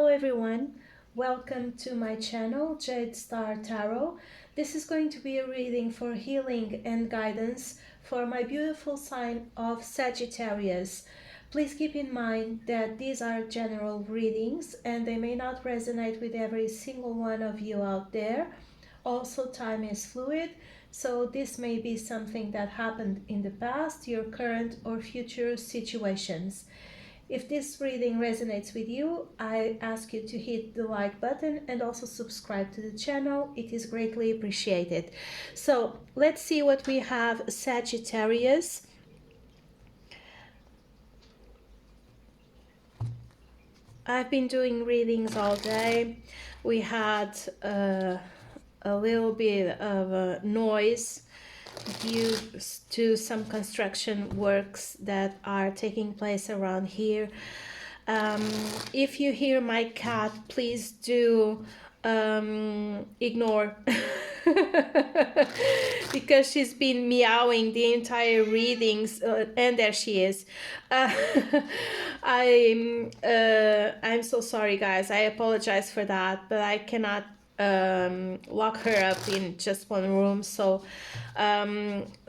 everyone, welcome to my channel Jade Star Tarot. This is going to be a reading for healing and guidance for my beautiful sign of Sagittarius. Please keep in mind that these are general readings and they may not resonate with every single one of you out there. Also, time is fluid, so this may be something that happened in the past, your current or future situations. If this reading resonates with you, I ask you to hit the like button and also subscribe to the channel. It is greatly appreciated. So let's see what we have, Sagittarius. I've been doing readings all day. We had a little bit of a noise due to some construction works that are taking place around here. If you hear my cat, please do ignore because she's been meowing the entire readings, and there she is. I'm so sorry, guys. I apologize for that, but I cannot lock her up in just one room, so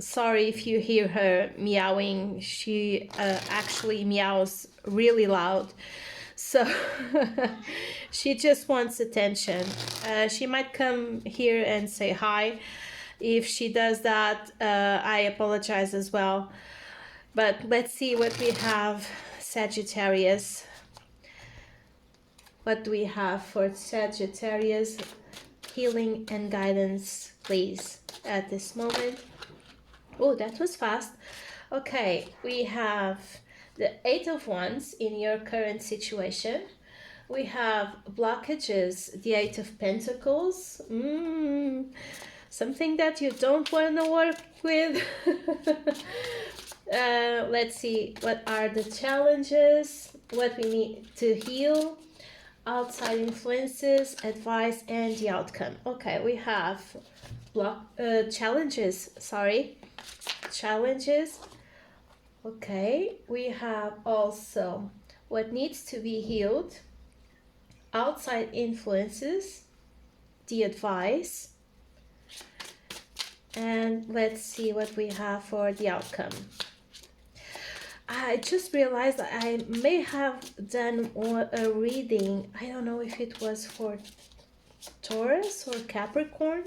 sorry if you hear her meowing. She actually meows really loud, so she just wants attention. She might come here and say hi. If she does that, I apologize as well. But let's see what we have, Sagittarius. What do we have for Sagittarius? Healing and guidance, please, at this moment. Oh, that was fast. Okay, we have the Eight of Wands in your current situation. We have blockages, the Eight of Pentacles. Something that you don't want to work with. Let's see, what are the challenges, what we need to heal, outside influences, advice, and the outcome. Okay, we have challenges. Okay, we have also what needs to be healed, outside influences, the advice, and let's see what we have for the outcome. I just realized that I may have done a reading. I don't know if it was for Taurus or Capricorn,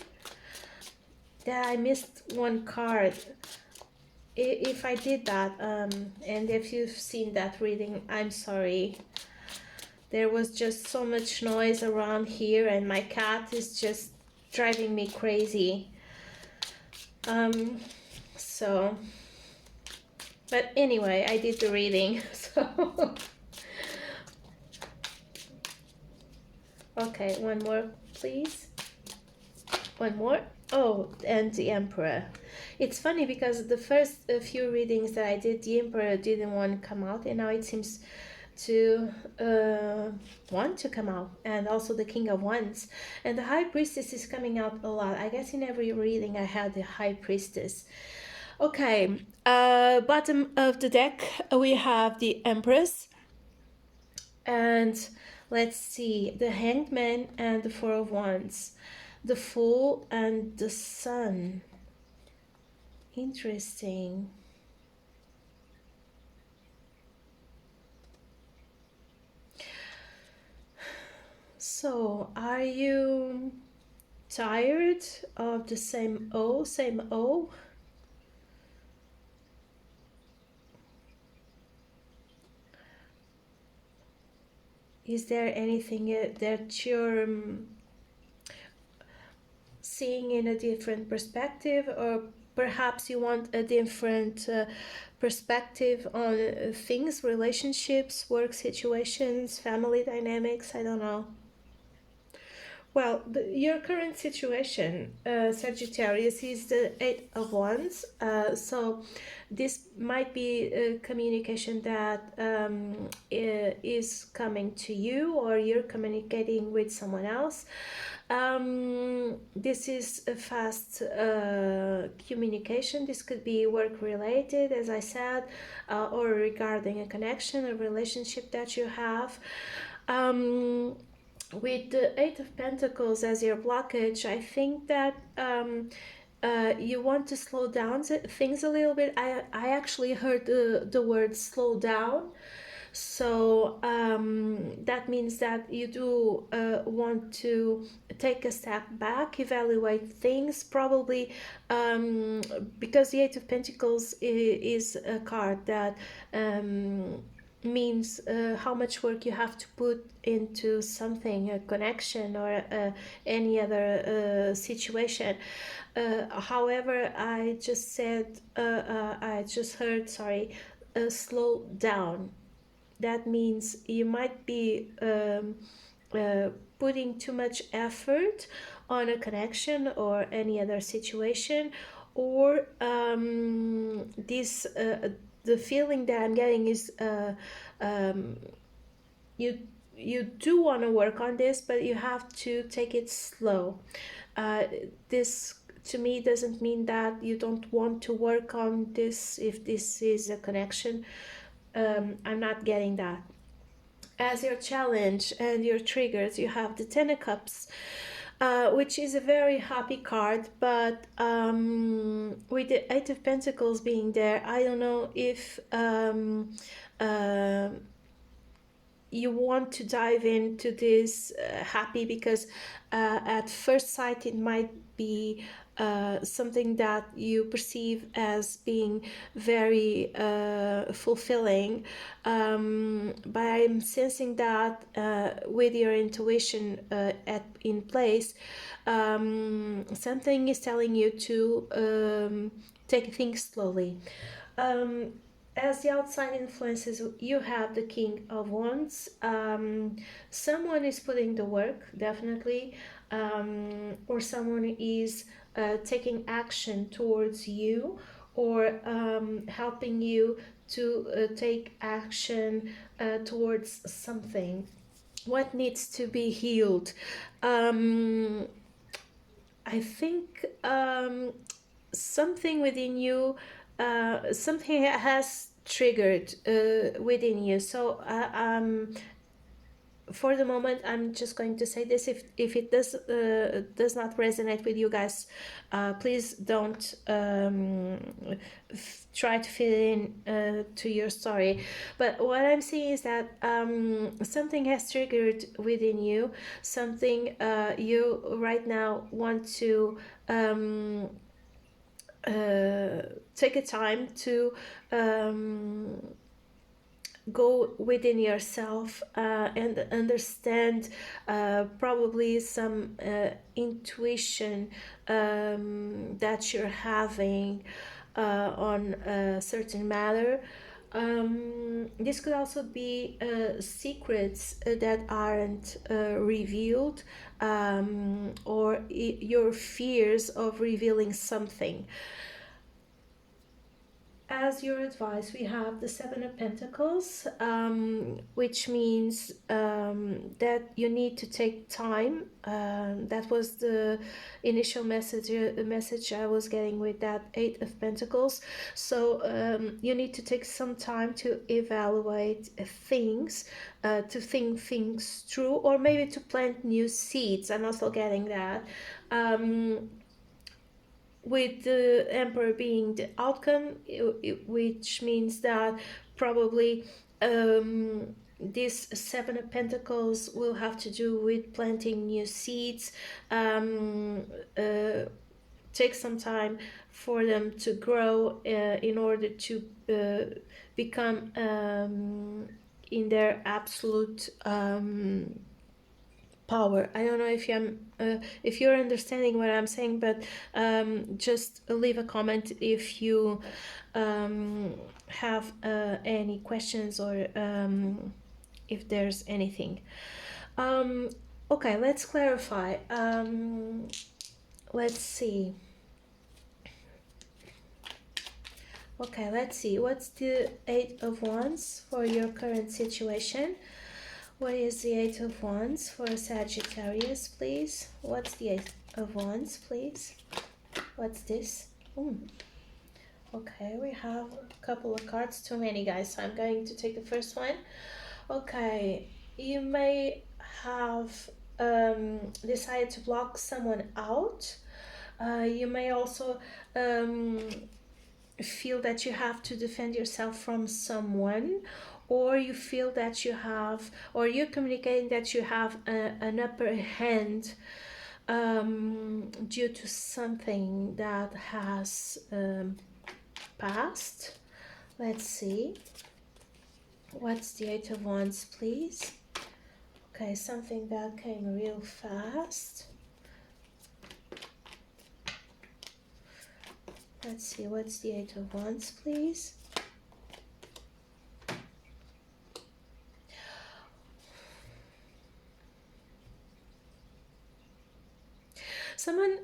that I missed one card. If I did that, and if you've seen that reading, I'm sorry. There was just so much noise around here and my cat is just driving me crazy. But anyway, I did the reading, so okay, one more please. One more. Oh, and the Emperor. It's funny because the first few readings that I did, the Emperor didn't want to come out, and now it seems to want to come out, and also the King of Wands, and the High Priestess is coming out a lot. I guess in every reading I had the High Priestess. Okay, bottom of the deck we have the Empress, and let's see, the Hanged Man and the Four of Wands, the Fool and the Sun. Interesting. So, are you tired of the same O? Is there anything that you're seeing in a different perspective, or perhaps you want a different perspective on things, relationships, work situations, family dynamics? I don't know. Well, your current situation, Sagittarius, is the Eight of Wands. So this might be a communication that is coming to you, or you're communicating with someone else. This is a fast communication. This could be work related, as I said, or regarding a connection, a relationship that you have. With the Eight of Pentacles as your blockage, I think that you want to slow down things a little bit. I actually heard the word slow down. So that means that you do want to take a step back, evaluate things, probably because the Eight of Pentacles is a card that means how much work you have to put into something, a connection or any other situation. However, I just heard, sorry, slow down. That means you might be putting too much effort on a connection or any other situation, or the feeling that I'm getting is you you do want to work on this, but you have to take it slow. This to me doesn't mean that you don't want to work on this if this is a connection. I'm not getting that. As your challenge and your triggers, you have the Ten of Cups, which is a very happy card, but with the Eight of Pentacles being there, I don't know if you want to dive into this happy, because at first sight it might be something that you perceive as being very fulfilling, but I'm sensing that with your intuition in place, something is telling you to take things slowly. As the outside influences, you have the King of Wands. Someone is putting the work, definitely, or someone is taking action towards you, or helping you to take action towards something. What needs to be healed? I think something within you, something has triggered within you. So for the moment, I'm just going to say this. If it does not resonate with you guys, please don't try to fit in to your story. But what I'm seeing is that something has triggered within you, something you right now want to take a time to go within yourself and understand probably some intuition that you're having on a certain matter. This could also be secrets that aren't revealed, or your fears of revealing something. As your advice, we have the Seven of Pentacles, which means that you need to take time. That was the initial message I was getting with that Eight of Pentacles. So you need to take some time to evaluate things, to think things through, or maybe to plant new seeds. I'm also getting that. With the Emperor being the outcome, which means that probably this Seven of Pentacles will have to do with planting new seeds. Take some time for them to grow in order to become in their absolute power. I don't know if you're understanding what I'm saying, but just leave a comment if you have any questions, or if there's anything. Okay, let's clarify. Let's see. Okay, let's see. What's the Eight of Wands for your current situation? What is the Eight of Wands for Sagittarius, please? What's the Eight of Wands, please? What's this? Okay, we have a couple of cards. Too many, guys, so I'm going to take the first one. Okay, You may have decided to block someone out. You may also um, feel that you have to defend yourself from someone, or you feel that you have, or you're communicating that you have an upper hand due to something that has passed. Let's see. What's the Eight of Wands, please? Okay, something that came real fast. Let's see, what's the Eight of Wands, please? Someone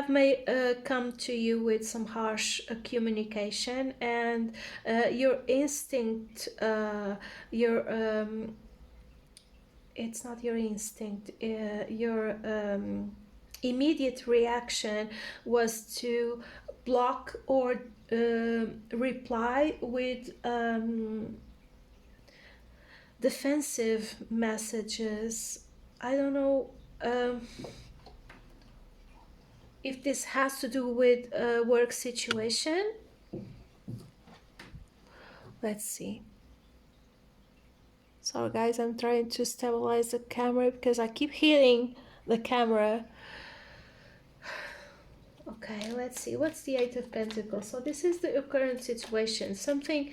may come to you with some harsh communication, and your instinct, your it's not your instinct, your immediate reaction was to block or reply with defensive messages. I don't know if this has to do with a work situation. Let's see. Sorry guys, I'm trying to stabilize the camera because I keep hitting the camera. Okay, let's see. What's the Eight of Pentacles? So this is the current situation. Someone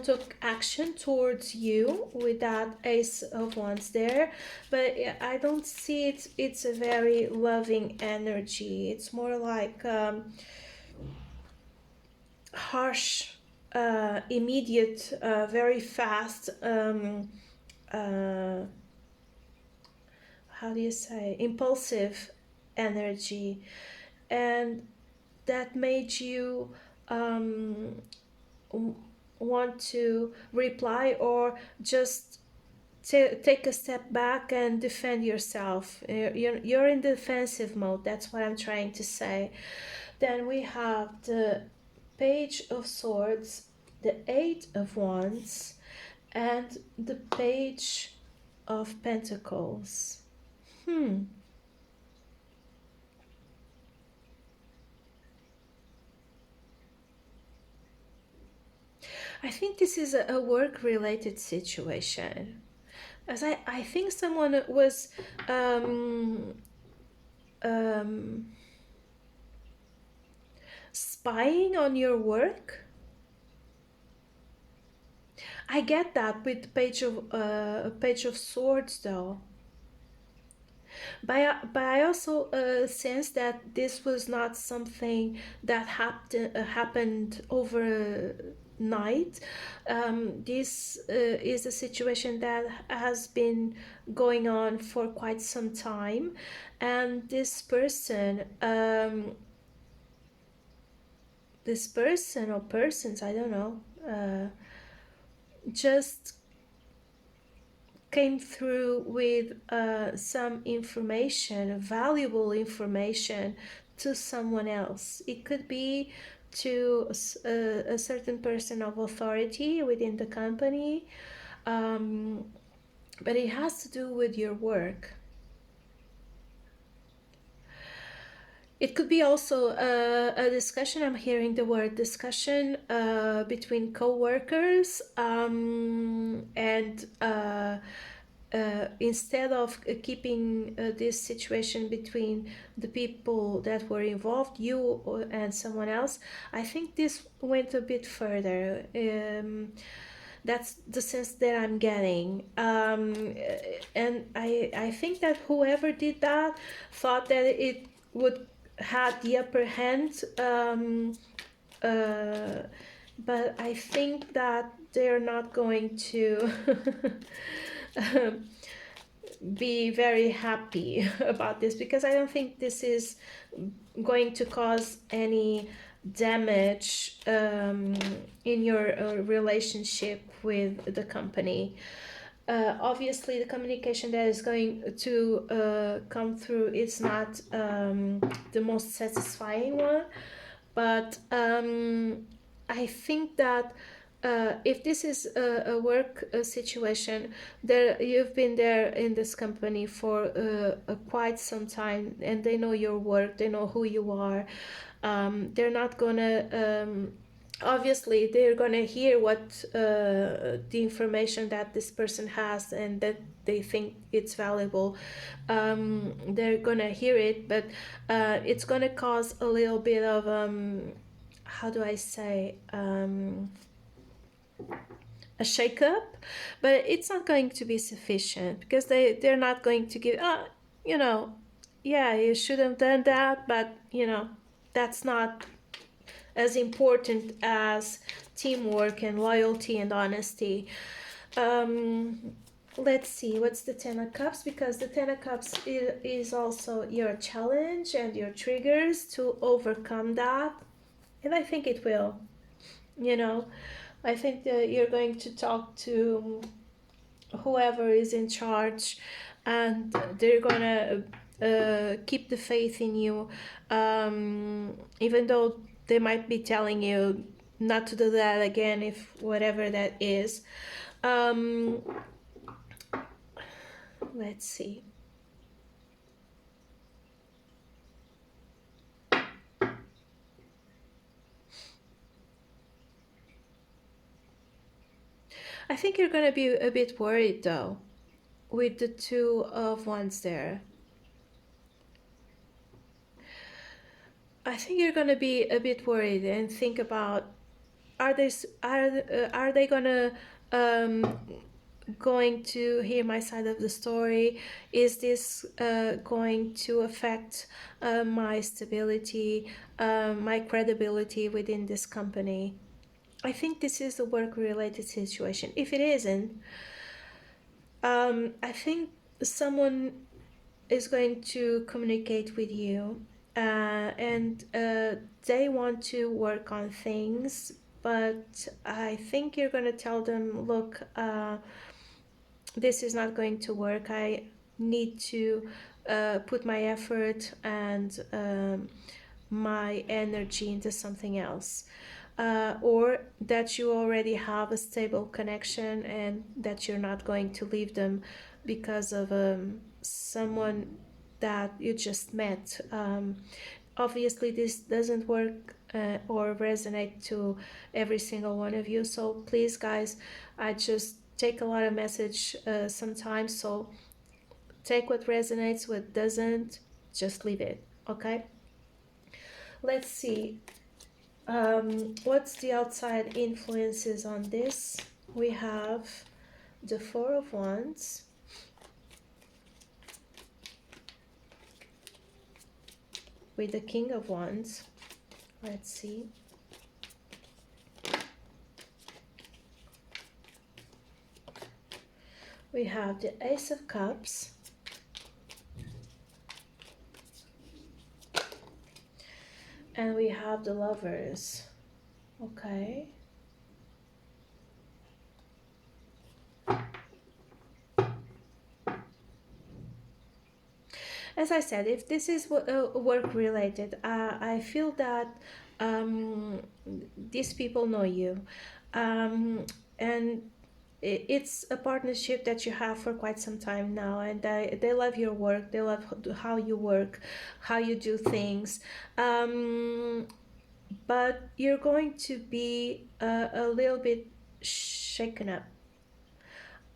took action towards you with that Ace of Wands there, but I don't see it. It's a very loving energy. It's more like harsh, immediate, very fast, how do you say, impulsive energy, and that made you want to reply or just take a step back and defend yourself. You're in defensive mode. That's what I'm trying to say. Then we have the Page of Swords, the Eight of Wands, and the Page of Pentacles. I think this is a work-related situation. As I think someone was spying on your work. I get that with the Page of Swords though. But I also sense that this was not something that happened overnight. This is a situation that has been going on for quite some time, and this person or persons, I don't know, just came through with some information, valuable information, to someone else. It could be to a certain person of authority within the company, but it has to do with your work. It could be also a discussion. I'm hearing the word discussion between co-workers, and instead of keeping this situation between the people that were involved, you and someone else, I think this went a bit further. That's the sense that I'm getting, and I think that whoever did that thought that it would had the upper hand, but I think that they're not going to be very happy about this, because I don't think this is going to cause any damage in your relationship with the company. Obviously, the communication that is going to come through is not the most satisfying one, but I think that if this is a work situation, there you've been there in this company for quite some time, and they know your work, they know who you are. They're not gonna obviously they're gonna hear what the information that this person has and that they think it's valuable. They're gonna hear it, but it's gonna cause a little bit of how do I say, a shakeup, but it's not going to be sufficient because they're not going to give, you know, yeah, you should have done that, but you know, that's not as important as teamwork and loyalty and honesty. Um, let's see, what's the Ten of Cups? Because the Ten of Cups is also your challenge and your triggers to overcome that, and I think it will. You know, I think that you're going to talk to whoever is in charge, and they're gonna keep the faith in you, even though they might be telling you not to do that again, if whatever that is. Let's see. I think you're gonna be a bit worried though with the Two of Wands there. I think you're gonna be a bit worried and think about, are they gonna um, going to hear my side of the story? Is this going to affect my stability, my credibility within this company? I think this is a work-related situation. If it isn't, I think someone is going to communicate with you, and they want to work on things, but I think you're going to tell them, look, this is not going to work. I need to put my effort and my energy into something else. Or that you already have a stable connection and that you're not going to leave them because of someone that you just met. Obviously, this doesn't work or resonate to every single one of you. So please, guys, I just take a lot of message sometimes. So take what resonates, what doesn't, just leave it. Okay. Let's see. What's the outside influences on this? We have the Four of Wands, with the King of Wands. Let's see. We have the Ace of Cups, and we have the Lovers. Okay. As I said, if this is work related, I feel that these people know you, and it's a partnership that you have for quite some time now, and they love your work, they love how you work, how you do things, but you're going to be a little bit shaken up.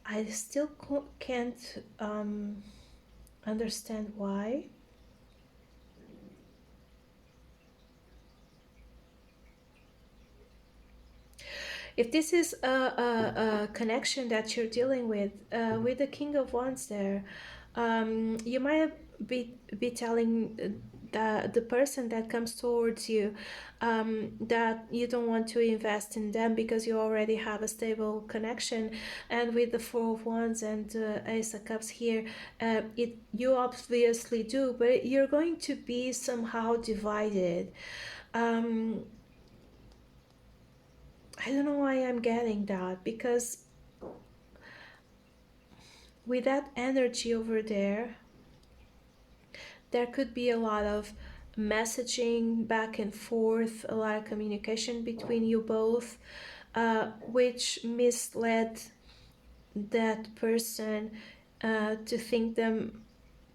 I still can't understand why. If this is a connection that you're dealing with the King of Wands there, you might be telling the person that comes towards you that you don't want to invest in them because you already have a stable connection. And with the Four of Wands and Ace of Cups here, you obviously do, but you're going to be somehow divided. I don't know why I'm getting that, because with that energy over there, there could be a lot of messaging back and forth, a lot of communication between you both. which misled that person to think them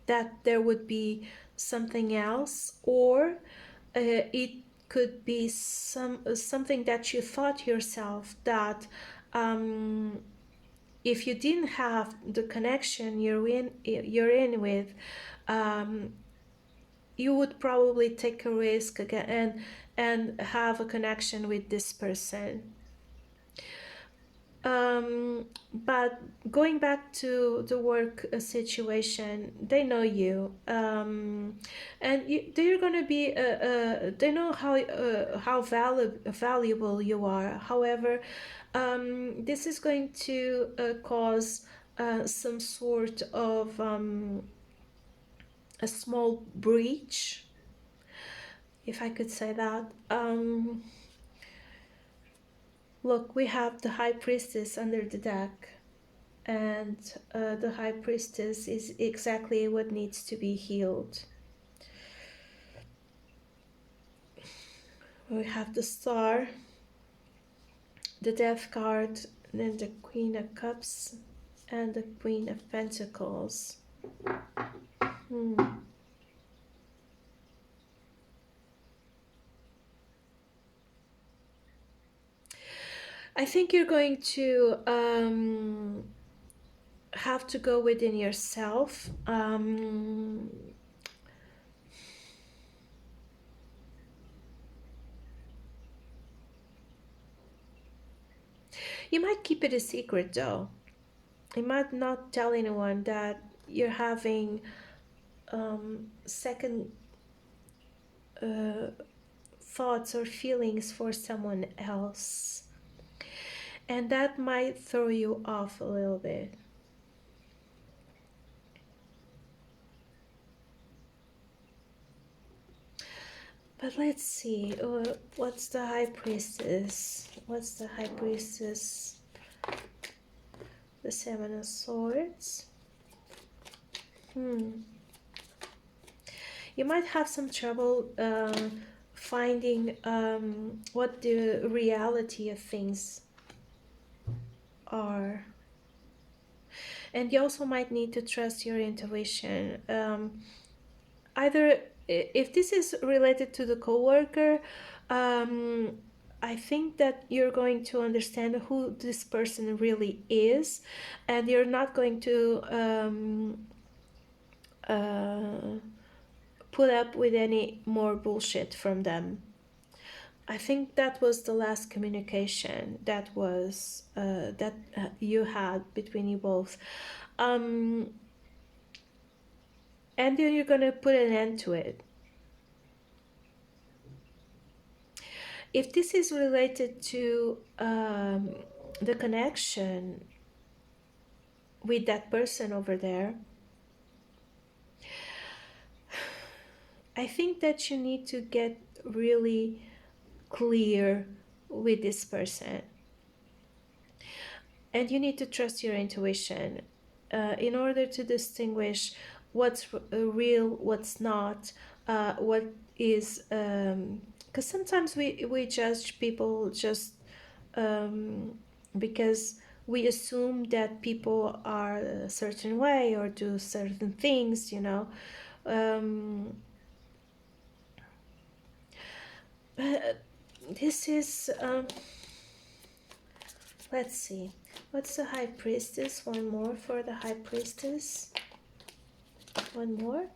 that there would be something else, or it could be something that you thought yourself, that if you didn't have the connection you're in with, you would probably take a risk again and have a connection with this person. But going back to the work situation, they know you, and they're gonna be. They know how valuable you are. However, this is going to cause some sort of a small breach, if I could say that. Look, we have the High Priestess under the deck, and the High Priestess is exactly what needs to be healed. We have the Star, the Death card, and then the Queen of Cups, and the Queen of Pentacles. I think you're going to have to go within yourself. You might keep it a secret though. You might not tell anyone that you're having second thoughts or feelings for someone else. And that might throw you off a little bit. But let's see, what's the High Priestess? What's the High Priestess? The Seven of Swords. You might have some trouble finding what the reality of things are. And you also might need to trust your intuition. Either if this is related to the coworker, I think that you're going to understand who this person really is, and you're not going to put up with any more bullshit from them. I think that was the last communication that was you had between you both. And then you're gonna put an end to it. If this is related to the connection with that person over there, I think that you need to get really clear with this person. And you need to trust your intuition in order to distinguish what's real, what's not, what is... because sometimes we judge people just because we assume that people are a certain way or do certain things, you know. But this is... let's see. What's the High Priestess? One more for the High Priestess. One more.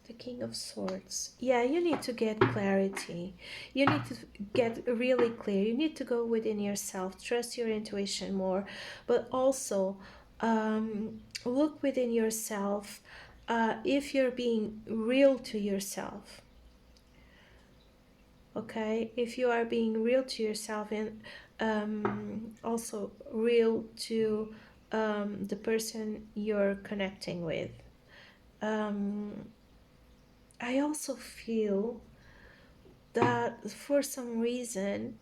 The King of Swords. Yeah, you need to get clarity. You need to get really clear. You need to go within yourself. Trust your intuition more. But also, look within yourself if you're being real to yourself. Okay? If you are being real to yourself and also real to the person you're connecting with. I also feel that for some reason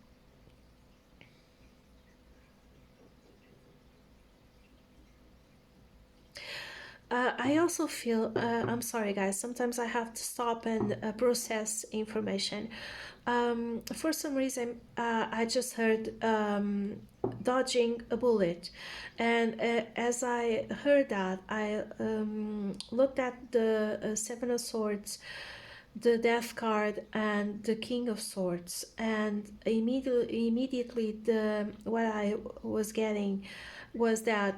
I also feel I'm sorry guys, sometimes I have to stop and process information. For some reason, I just heard dodging a bullet, and as I heard that, I looked at the Seven of Swords, the Death card, and the King of Swords, and immediately the what I was getting was that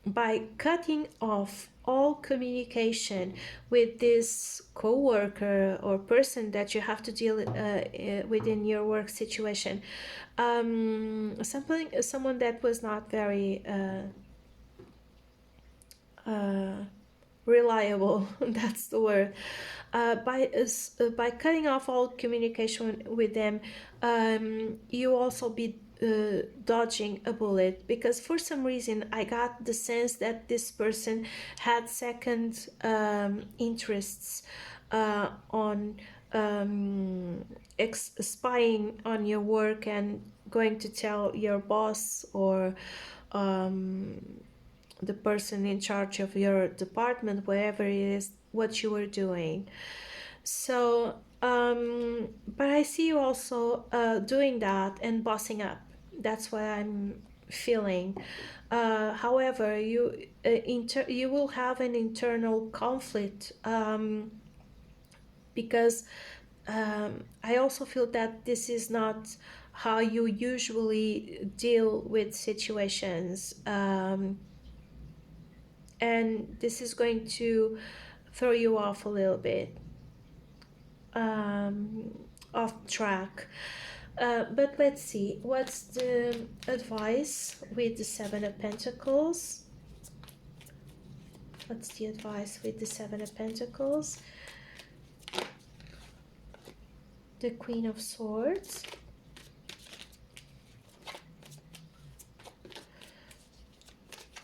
by cutting off all communication with this co-worker or person that you have to deal within your work situation, someone that was not very uh, reliable, that's the word, by cutting off all communication with them, you also be dodging a bullet, because for some reason I got the sense that this person had second interests on spying on your work and going to tell your boss or um, the person in charge of your department, wherever it is, what you were doing. So, but I see you also doing that and bossing up. That's what I'm feeling. However, you will have an internal conflict, because I also feel that this is not how you usually deal with situations. And this is going to throw you off a little bit, um, off track. But let's see, what's the advice with the Seven of Pentacles? What's the advice with the Seven of Pentacles? The Queen of Swords.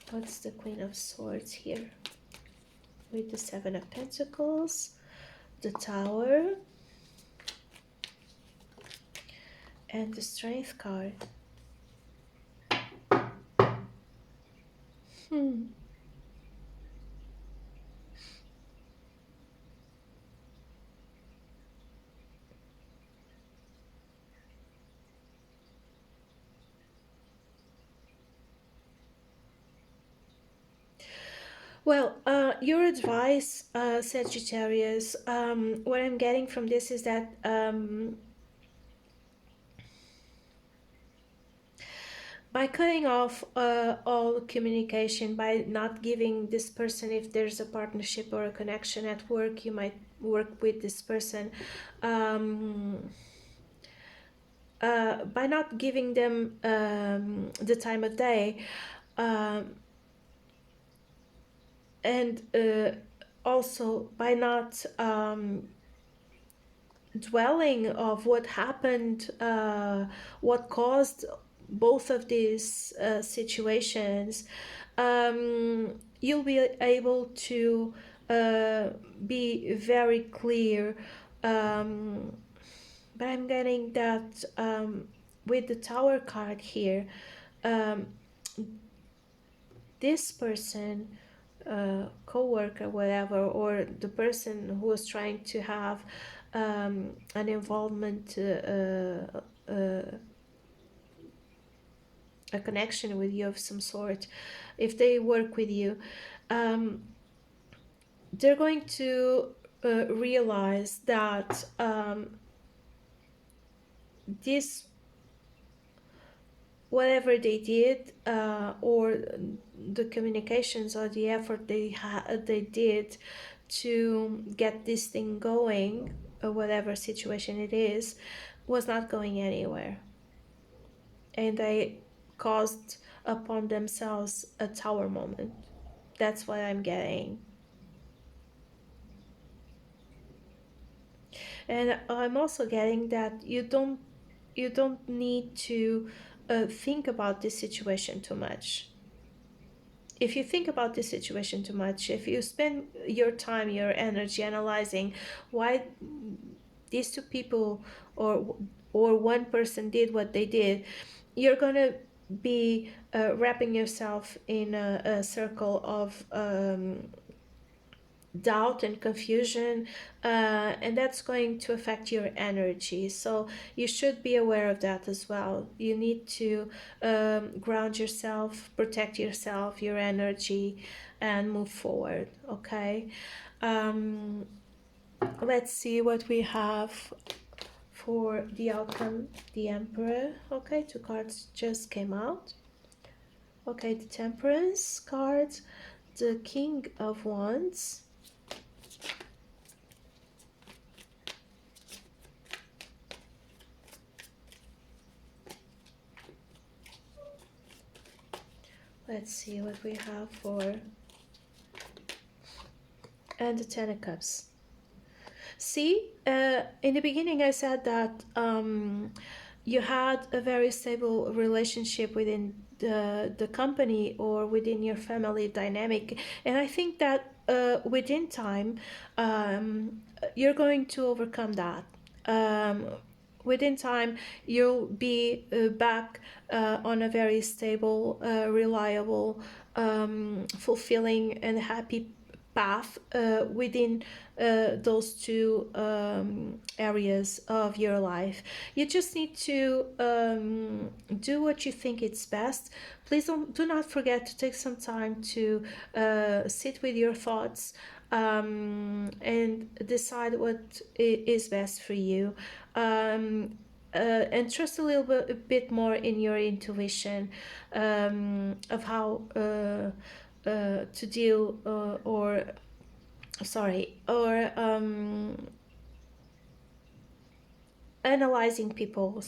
What's the Queen of Swords here? With the Seven of Pentacles, the Tower, and the Strength card. Well, your advice, Sagittarius, what I'm getting from this is that by cutting off all communication, by not giving this person, if there's a partnership or a connection at work, you might work with this person, by not giving them the time of day, and also by not dwelling of what happened, what caused both of these situations, you'll be able to be very clear. But I'm getting that with the Tower card here, this person, co-worker, whatever, or the person who was trying to have an involvement, a connection with you of some sort, if they work with you, they're going to realize that this, whatever they did, or the communications or the effort they did to get this thing going, or whatever situation it is, was not going anywhere, and they caused upon themselves a tower moment. That's what I'm getting. And I'm also getting that you don't need to think about this situation too much. If you think about this situation too much, if you spend your time, your energy analyzing why these two people or one person did what they did, you're gonna be wrapping yourself in a circle of doubt and confusion, and that's going to affect your energy. So you should be aware of that as well. You need to ground yourself, protect yourself, your energy, and move forward. Okay. um, let's see what we have for the outcome. The Emperor. Okay, two cards just came out. Okay, the Temperance card, the King of Wands, let's see what we have for, and the Ten of Cups. See, in the beginning I said that you had a very stable relationship within the company or within your family dynamic, and I think that within time you're going to overcome that. Within time you'll be back on a very stable, reliable, fulfilling and happy path within those two areas of your life. You just need to do what you think is best. Please do not forget to take some time to sit with your thoughts and decide what is best for you. And trust a little bit more in your intuition of how to deal or analyzing people.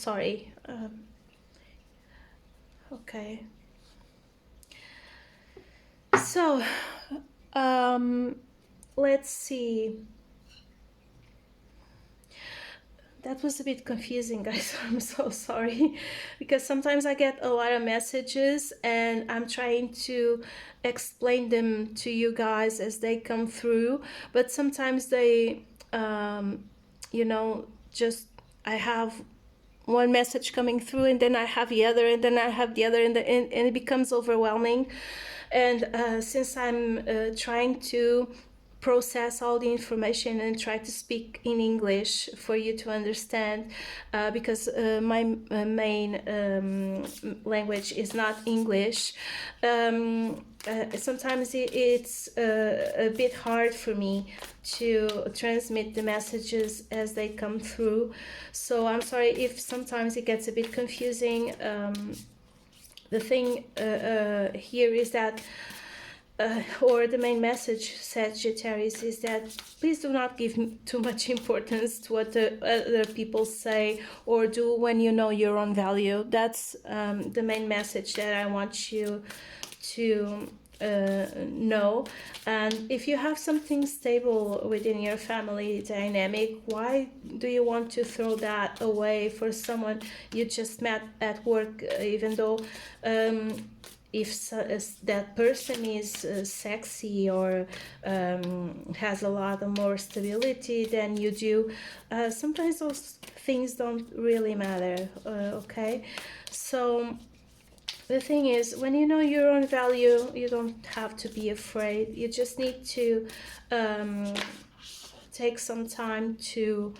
Okay. So let's see. That was a bit confusing, guys. I'm so sorry, because sometimes I get a lot of messages and I'm trying to explain them to you guys as they come through, but sometimes they you know, just I have one message coming through and then I have the other and then I have the other, and it becomes overwhelming. And since I'm trying to process all the information and try to speak in English for you to understand, because my main language is not English, sometimes it's a bit hard for me to transmit the messages as they come through. So I'm sorry if sometimes it gets a bit confusing. The thing here is that or the main message, Sagittarius, is that please do not give too much importance to what the other people say or do when you know your own value. That's the main message that I want you to know. And if you have something stable within your family dynamic, why do you want to throw that away for someone you just met at work, even though if that person is sexy or has a lot of more stability than you do, sometimes those things don't really matter. Okay, so the thing is, when you know your own value, you don't have to be afraid. You just need to take some time to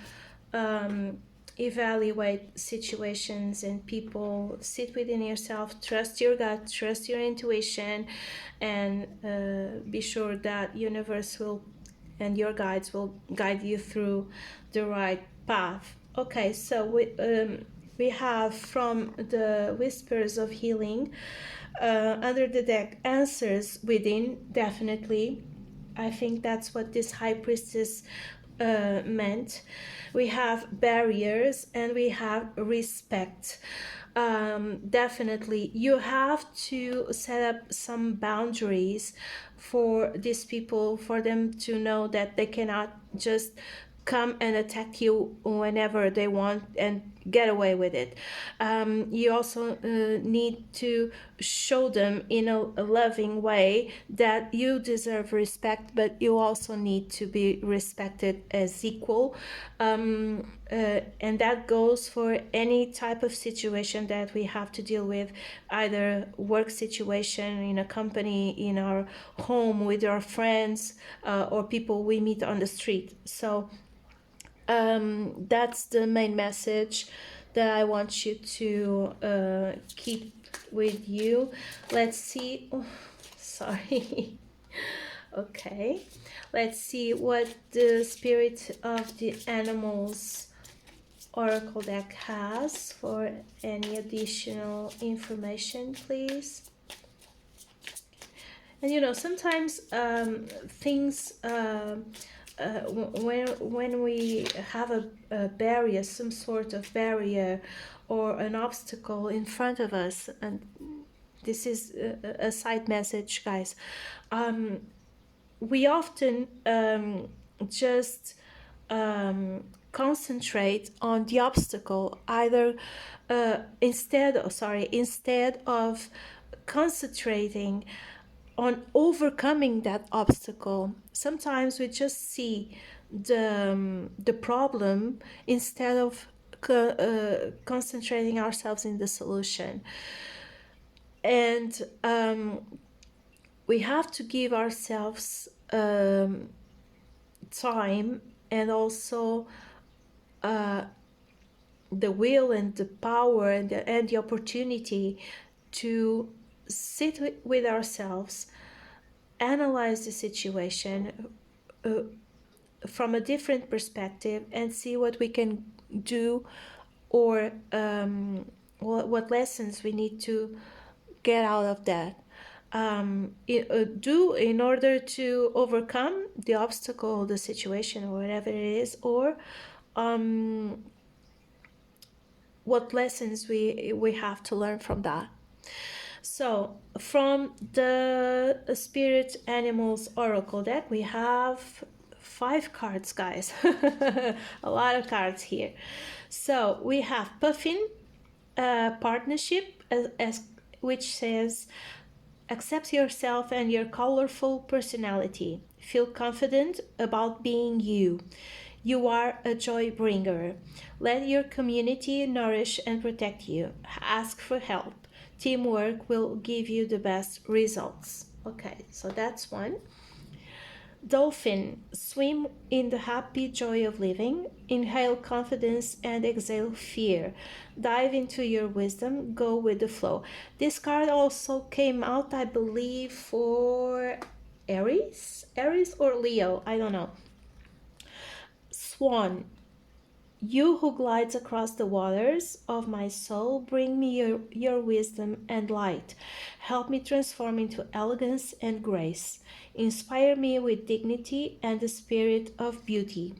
evaluate situations and people, sit within yourself, trust your gut, trust your intuition, and be sure that universe will and your guides will guide you through the right path. Okay, so we have from the Whispers of Healing under the deck answers within. Definitely, I think that's what this High Priestess meant. We have barriers and we have respect. Definitely you have to set up some boundaries for these people, for them to know that they cannot just come and attack you whenever they want and get away with it. You also need to show them in a loving way that you deserve respect, but you also need to be respected as equal. And that goes for any type of situation that we have to deal with, either work situation, in a company, in our home, with our friends, or people we meet on the street. So that's the main message that I want you to keep with you. Let's see. Oh, sorry. Okay. Let's see what the Spirit of the Animals Oracle deck has for any additional information, please. And you know, sometimes things when we have a barrier, some sort of barrier or an obstacle in front of us, and this is a side message, guys, we often just concentrate on the obstacle, either instead of concentrating on overcoming that obstacle. Sometimes we just see the problem instead of concentrating ourselves in the solution. And we have to give ourselves time, and also the will and the power and the opportunity to sit with ourselves, analyze the situation from a different perspective, and see what we can do, or what lessons we need to get out of that. Do in order to overcome the obstacle, the situation, or whatever it is, or what lessons we have to learn from that. So from the Spirit Animals Oracle deck, we have 5 cards, guys. A lot of cards here. So we have Puffin, partnership, as which says, accept yourself and your colorful personality. Feel confident about being you. You are a joy bringer. Let your community nourish and protect you. Ask for help. Teamwork will give you the best results. Okay, so that's one. Dolphin, swim in the happy joy of living. Inhale confidence and exhale fear. Dive into your wisdom. Go with the flow. This card also came out, I believe, for Aries or Leo, I don't know. Swan, you who glides across the waters of my soul, bring me your wisdom and light. Help me transform into elegance and grace. Inspire me with dignity and the spirit of beauty.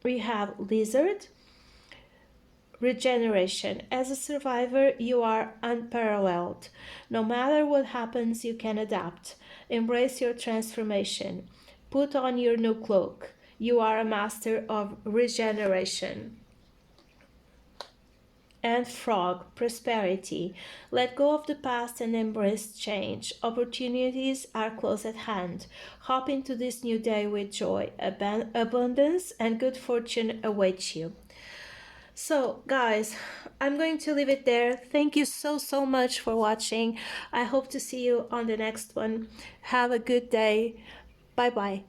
We have Lizard, regeneration. As a survivor, you are unparalleled. No matter what happens, you can adapt. Embrace your transformation. Put on your new cloak. You are a master of regeneration. And Frog, prosperity. Let go of the past and embrace change. Opportunities are close at hand. Hop into this new day with joy. Abundance and good fortune await you. So guys, I'm going to leave it there. Thank you so much for watching. I hope to see you on the next one. Have a good day. Bye bye.